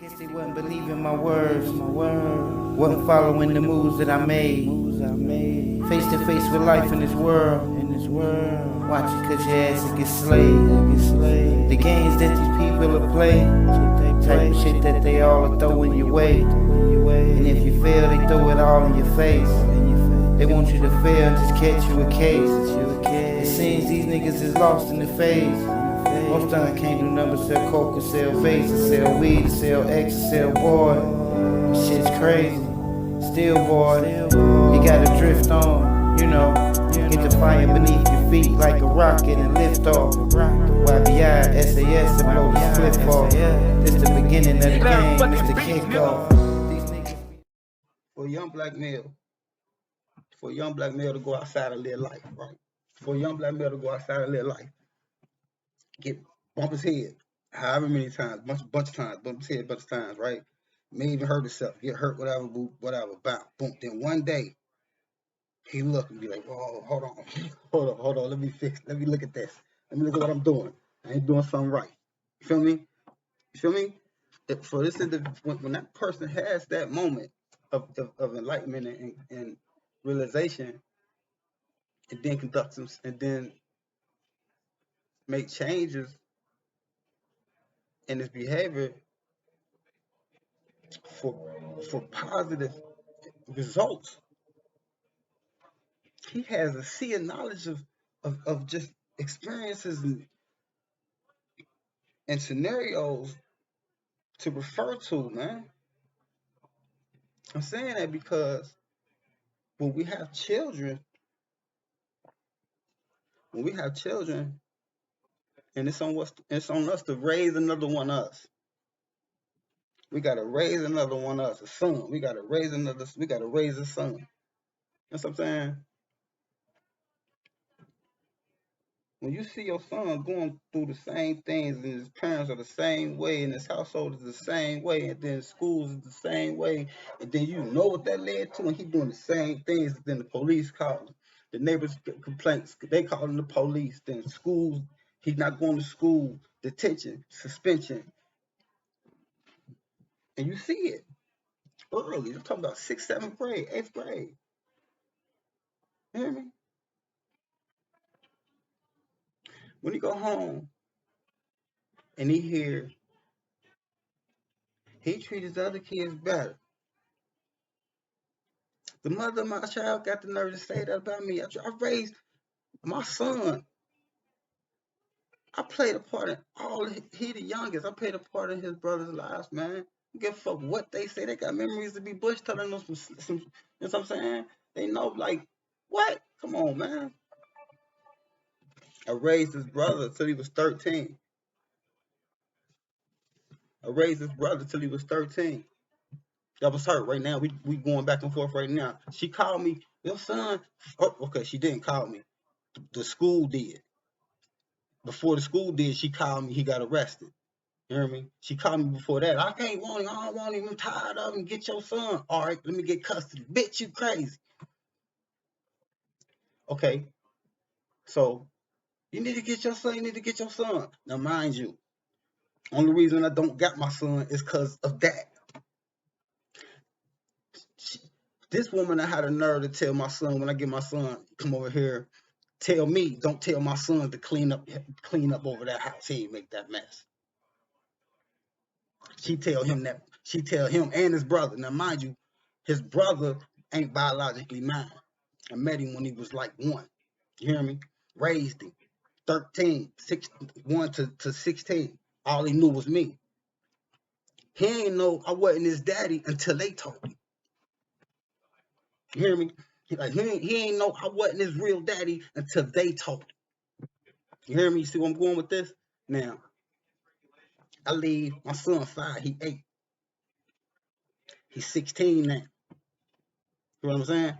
Guess they wasn't believing my words. Wasn't following the moves that I made. Face to face with life in this world. Watch it cause your ass will get slayed. The games that these people will play. Type of shit that they all are throwing your way. And if you fail, they throw it all in your face. They want you to fail and just catch you a case. It seems these niggas is lost in the phase. Most time I can't do nothing but sell coke or sell vapes or sell weed or sell X or sell boy. Shit's crazy. Still boy, you gotta drift on, you know. Get the fire beneath your feet like a rocket and lift off. YBI, S.A.S. to blow the cliff off. This the beginning of the game, it's the kickoff. For a young black male, to go outside and live life, right? For a young black male to go outside and live life, get bump his head, however many times, bunch of times, bump his head a bunch of times, right? May even hurt himself, get hurt, whatever, boom. Then one day he look and be like, "Whoa, hold on, hold on, let me look at this, let me look at what I'm doing. I ain't doing something right." You feel me? You feel me? For this when that person has that moment of enlightenment and realization, and then conduct some, and then make changes in his behavior for positive results. He has a sea of knowledge of just experiences and scenarios to refer to, man. I'm saying that because when we have children, and it's on us to raise another one of us. We gotta raise another one of us, a son. We gotta raise a son. That's what I'm saying. When you see your son going through the same things, and his parents are the same way, and his household is the same way, and then schools is the same way, and then you know what that led to, and he doing the same things, then the police call him. The neighbors get complaints, they calling the police, then schools, he's not going to school, detention, suspension. And you see it early. I'm talking about 6th, 7th grade, 8th grade. You hear me? When he go home and he treat his other kids better. The mother of my child got the nerve to say that about me. I raised my son. I played a part in he the youngest. I played a part in his brother's lives, man. Give a fuck what they say. They got memories to be Bush telling them some, you know what I'm saying? They know, like, what? Come on, man. I raised his brother till he was 13. That was her. Right now, we going back and forth right now. She called me, your son. Oh, okay, she didn't call me. The school did. Before the school did, she called me. He got arrested. You hear me? She called me before that. I can't want him. I don't want him. I'm tired of him. Get your son. All right, let me get custody. Bitch, you crazy. Okay, so you need to get your son. You need to get your son. Now, mind you, only reason I don't got my son is because of that. She, this woman, I had a nerve to tell my son when I get my son, come over here, tell me, don't tell my son to clean up over that house. He ain't make that mess. She tell him that. She tell him and his brother. Now, mind you, his brother ain't biologically mine. I met him when he was like 1. You hear me? Raised him. 13, 1 to 16. All he knew was me. He ain't know I wasn't his daddy until they told him. You hear me? He ain't know I wasn't his real daddy until they told him. You hear me? You see where I'm going with this? Now, I leave my son 5, he 8. He's 16 now. You know what I'm saying?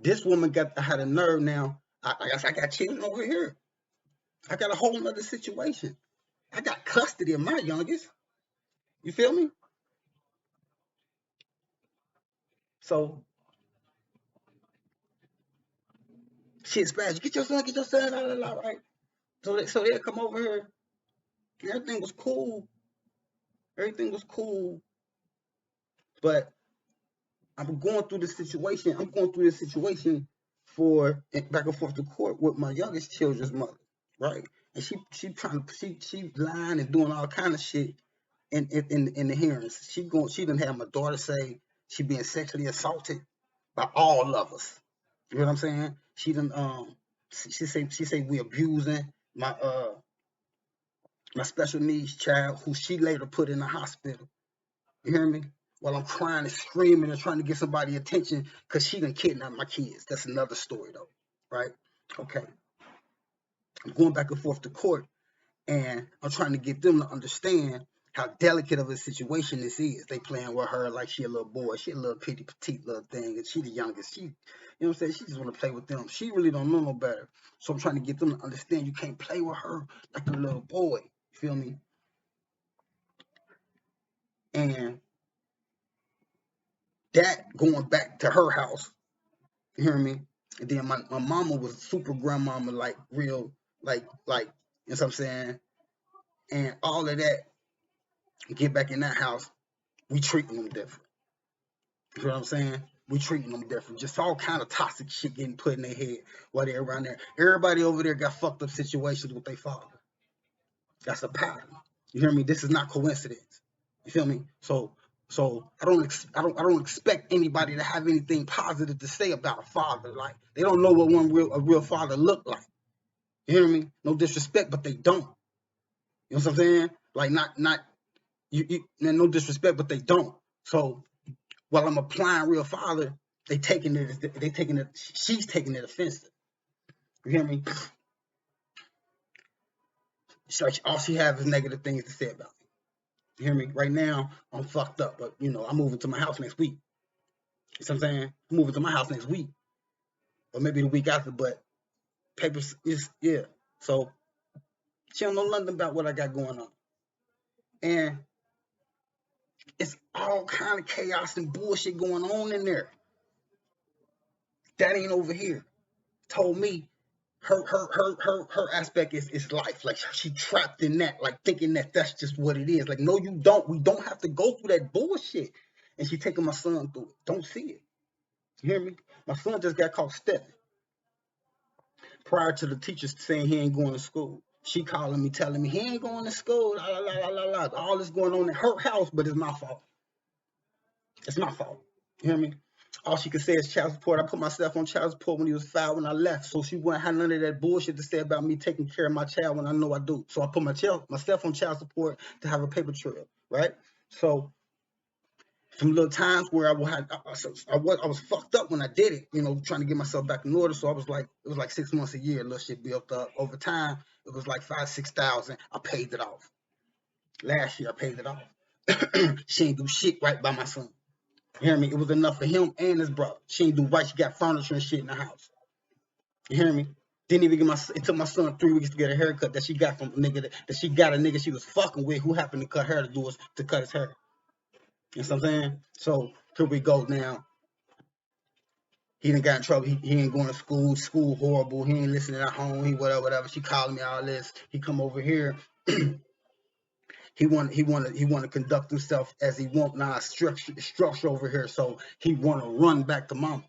This woman had a nerve now. I got children over here. I got a whole nother situation. I got custody of my youngest. You feel me? So shit smash. Get your son, right? So they'll come over here. Everything was cool Everything was cool, but I'm going through this situation. I'm going through this situation for back and forth to court with my youngest children's mother, right? And she trying to she lying and doing all kind of shit in the hearings. She didn't have my daughter say she being sexually assaulted by all of us. You know what I'm saying? She say we abusing my special needs child who she later put in the hospital. You hear me? While I'm crying and screaming and trying to get somebody attention because she done kidnapped my kids. That's another story though, right? Okay. I'm going back and forth to court and I'm trying to get them to understand how delicate of a situation this is. They playing with her like she a little boy. She a little petite little thing, and she the youngest. She, you know what I'm saying? She just want to play with them. She really don't know no better. So I'm trying to get them to understand you can't play with her like a little boy. You feel me? And that going back to her house, you hear me? And then my mama was super grandmama, like real, like, you know what I'm saying? And all of that, get back in that house, we treating them different. You know what I'm saying? We treating them different. Just all kind of toxic shit getting put in their head while they're around there. Everybody over there got fucked up situations with their father. That's a pattern. You hear me? This is not coincidence. You feel me? So I don't expect anybody to have anything positive to say about a father. Like they don't know what a real father look like. You hear me? No disrespect, but they don't. You know what I'm saying? Like not man, no disrespect, but they don't. So while I'm applying real father, she's taking it offensive. You hear me? It's like all she has is negative things to say about me. You hear me? Right now, I'm fucked up, but I'm moving to my house next week. You know what I'm saying? I'm moving to my house next week, or maybe the week after, but papers is yeah. So she don't know nothing about what I got going on. And it's all kind of chaos and bullshit going on in there. That ain't over here. Told me her aspect is life. Like she trapped in that, like thinking that that's just what it is. Like, no, you don't. We don't have to go through that bullshit. And she taking my son through it. Don't see it. You hear me? My son just got caught stepping prior to the teachers saying he ain't going to school. She calling me, telling me he ain't going to school. La, la, la, la, la. All this going on in her house, but it's my fault. It's my fault. You hear me? All she could say is child support. I put myself on child support when he was 5 when I left. So she wouldn't have none of that bullshit to say about me taking care of my child when I know I do. So I put myself on child support to have a paper trail, right? So some little times where I was fucked up when I did it, trying to get myself back in order. So I was like, it was like 6 months a year, little shit built up. Over time, it was like 5,000, 6,000. I paid it off. Last year I paid it off. She ain't do shit right by my son. You hear me? It was enough for him and his brother. She ain't do right. She got furniture and shit in the house. You hear me? Didn't even get it took my son 3 weeks to get a haircut that she got from a nigga that she got a nigga she was fucking with who happened to cut her to cut his hair. You know what I'm saying? So here we go now. He done got in trouble. He ain't going to school. School horrible. He ain't listening at home. He whatever. She calling me all this. He come over here. He want to conduct himself as he want now. Structure over here. So he want to run back to mama.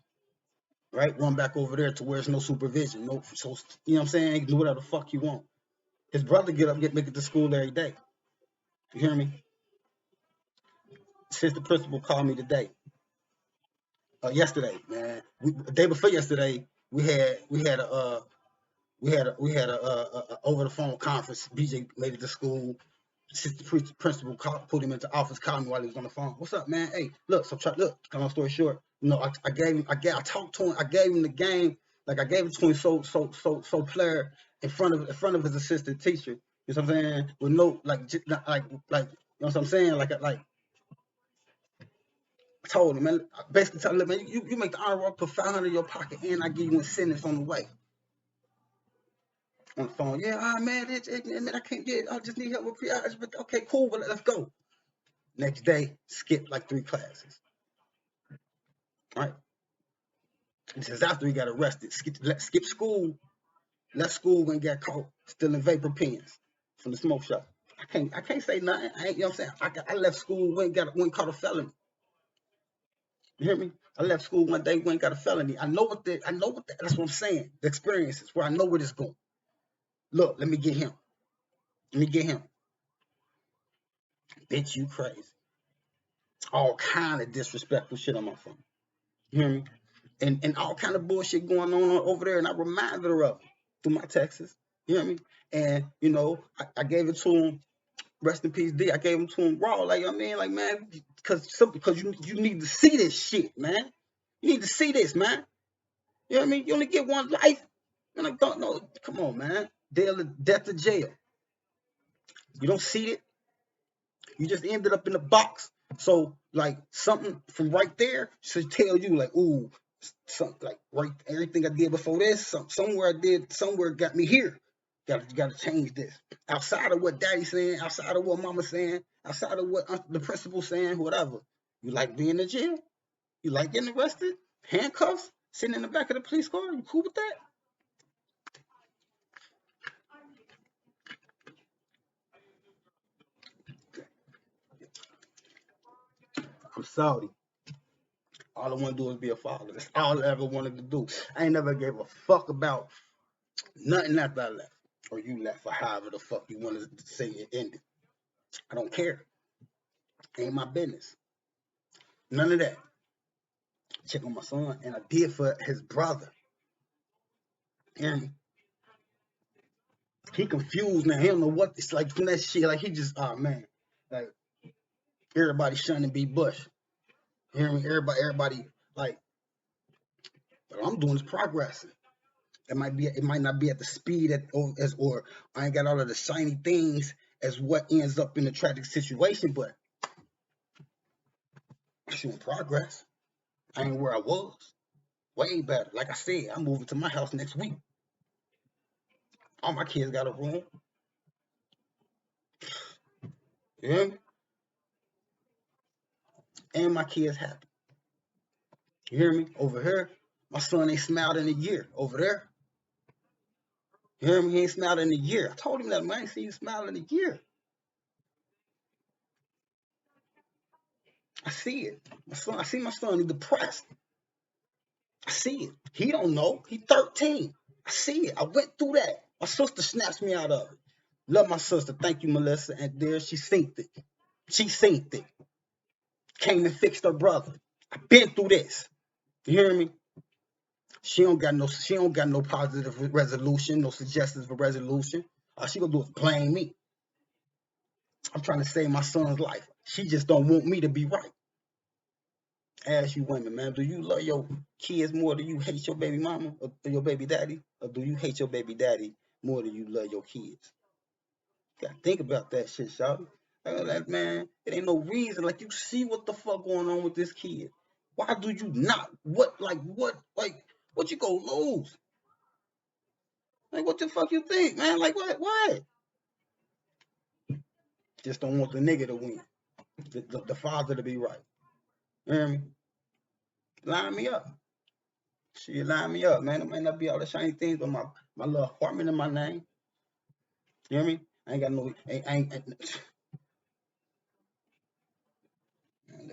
Right? Run back over there to where there's no supervision. No, so you know what I'm saying? He can do whatever the fuck you want. His brother make it to school every day. You hear me? Since the principal called me today, yesterday, man, the day before yesterday, we had a over the phone conference. BJ made it to school. Since the principal put him into office, called me while he was on the phone. What's up, man? Hey, look. So look. Long story short, I gave him. I talked to him. I gave him the game. Like I gave it to him so player in front of his assistant teacher. You know what I'm saying? With no like you know what I'm saying? Like I told him, man. I basically told him, man, you make the honor roll, put 500 in your pocket, and I give you incentives on the way. On the phone, yeah, man, man, I can't get. I just need help with pre-ops. But okay, cool, but let's go. Next day, skip like 3 classes. Right? This is after he got arrested. Skip school, left school and got caught stealing vapor pens from the smoke shop. I can't say nothing. You know what I'm saying? I left school, went caught a felony. You hear me? I left school one day, went got a felony. That's what I'm saying. The experiences where I know where it's going. Look, let me get him. Let me get him. Bitch, you crazy. All kind of disrespectful shit on my phone. You hear me? And all kind of bullshit going on over there. And I reminded her of it through my texts. You hear me? And I gave it to him. Rest in peace, D. I gave him to him raw. Like, I mean, like, man, because you need to see this shit, man. You need to see this, man. You know what I mean? You only get one life. And I don't know. Come on, man. Death to jail. You don't see it. You just ended up in a box. So, like, something from right there should tell you, like, ooh, something like right. Everything I did before this, somewhere I did, somewhere got me here. Got to change this. Outside of what Daddy's saying, outside of what Mama's saying, outside of what the principal's saying, whatever. You like being in jail? You like getting arrested? Handcuffs? Sitting in the back of the police car? You cool with that? I'm sorry. All I want to do is be a father. That's all I ever wanted to do. I ain't never gave a fuck about nothing after I left. Or you left, or however the fuck you wanted to say it ended. I don't care. Ain't my business. None of that. Check on my son, and I did for his brother. Hear me? He confused now. He don't know what it's like from that shit. Like he just, oh man, like everybody shunning B. Bush. Hear me? Everybody like, but all I'm doing is progressing. It might not be at the speed or I ain't got all of the shiny things as what ends up in a tragic situation, but I'm showing progress. I ain't where I was. Way better. Like I said, I'm moving to my house next week. All my kids got a room. You hear me? And my kids happy. You hear me? Over here, my son ain't smiled in a year. Over there, you hear me? He ain't smiled in a year. I told him that, man. I ain't seen you smile in a year. I see it. I see my son. He's depressed. I see it. He don't know. He 13. I see it. I went through that. My sister snatched me out of it. Love my sister. Thank you, Melissa. And there she synced it. She synced it. Came and fixed her brother. I've been through this. You hear me? She don't got no positive resolution, no suggestions for resolution. All she gonna do is blame me. I'm trying to save my son's life. She just don't want me to be right. Ask you women, man, do you love your kids more than you hate your baby mama or your baby daddy? Or do you hate your baby daddy more than you love your kids? You gotta think about that shit, shawty. Like, man, it ain't no reason. Like, you see what the fuck going on with this kid. Why do you not? What you gonna lose? Like, what the fuck you think, man? Like, what? Just don't want the nigga to win. The father to be right. You hear me? Line me up. She line me up, man. It might not be all the shiny things, but my little apartment in my name. You hear me? I ain't got no. Man,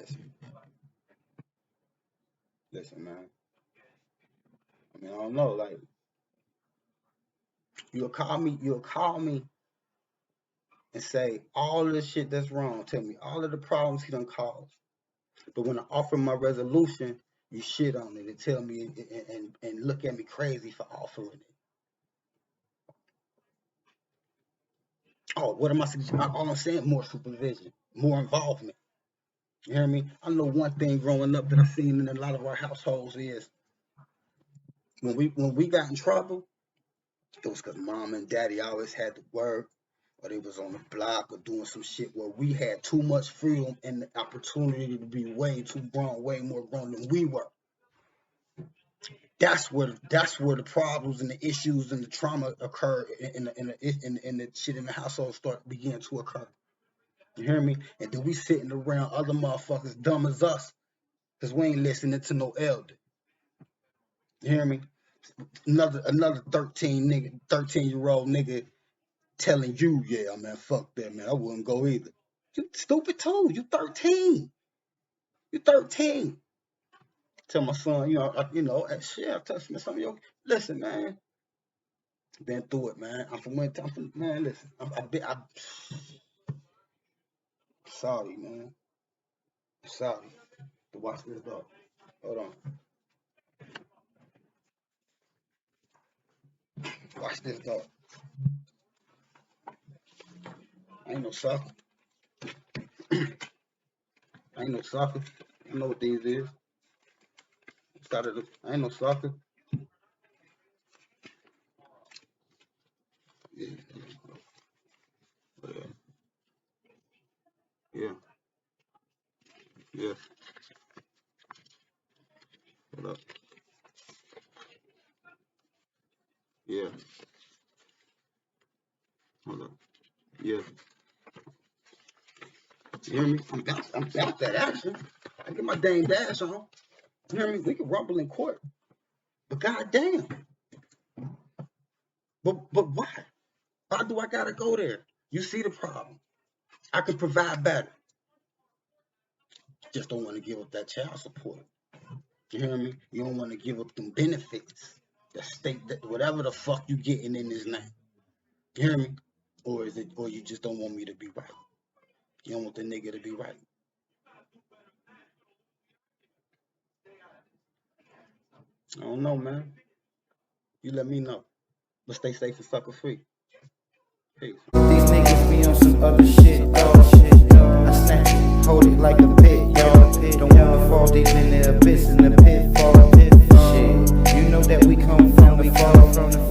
listen, man. I mean, I don't know. Like, you'll call me and say all of the shit that's wrong. Tell me all of the problems he done caused. But when I offer my resolution, you shit on it and tell me and look at me crazy for offering it. Oh, what am I suggesting? All I'm saying, more supervision, more involvement. You hear me? I know one thing growing up that I've seen in a lot of our households is when we got in trouble, it was because mom and daddy always had to work, or they was on the block or doing some shit where we had too much freedom and the opportunity to be way too grown, way more grown than we were. That's where the problems and the issues and the trauma occur in the shit in the household start begin to occur. You hear me? And then we sitting around other motherfuckers dumb as us because we ain't listening to no elder. You hear me? Another 13-year-old nigga telling you, yeah, man, fuck that, man. I wouldn't go either. You stupid too. You 13. You 13. Tell my son, shit, I touched me some of your. Listen, man. Been through it, man. Man, listen. I'm sorry, man. I'm sorry to watch this dog. Hold on. Watch this dog. I ain't no sucker. I ain't no sucker. I know what these is. I ain't no sucker. Yeah, yeah, yeah. Hold up. Yeah, hold up. Yeah. You hear me? I'm about that action. I get my dang dash on. You hear me? We can rumble in court. But goddamn. But why? Why do I gotta go there? You see the problem. I can provide better. Just don't want to give up that child support. You hear me? You don't want to give up them benefits. The state that whatever the fuck you getting in this name. You hear me? Or you just don't want me to be right? You don't want the nigga to be right. I don't know, man. You let me know. But stay safe and sucker free. Peace. These niggas be on some other shit, dog. I snatch it, hold it like a pit, dog. Don't wanna fall deep in the abyss, in the pitfall. Shit, you know that we come from the fall.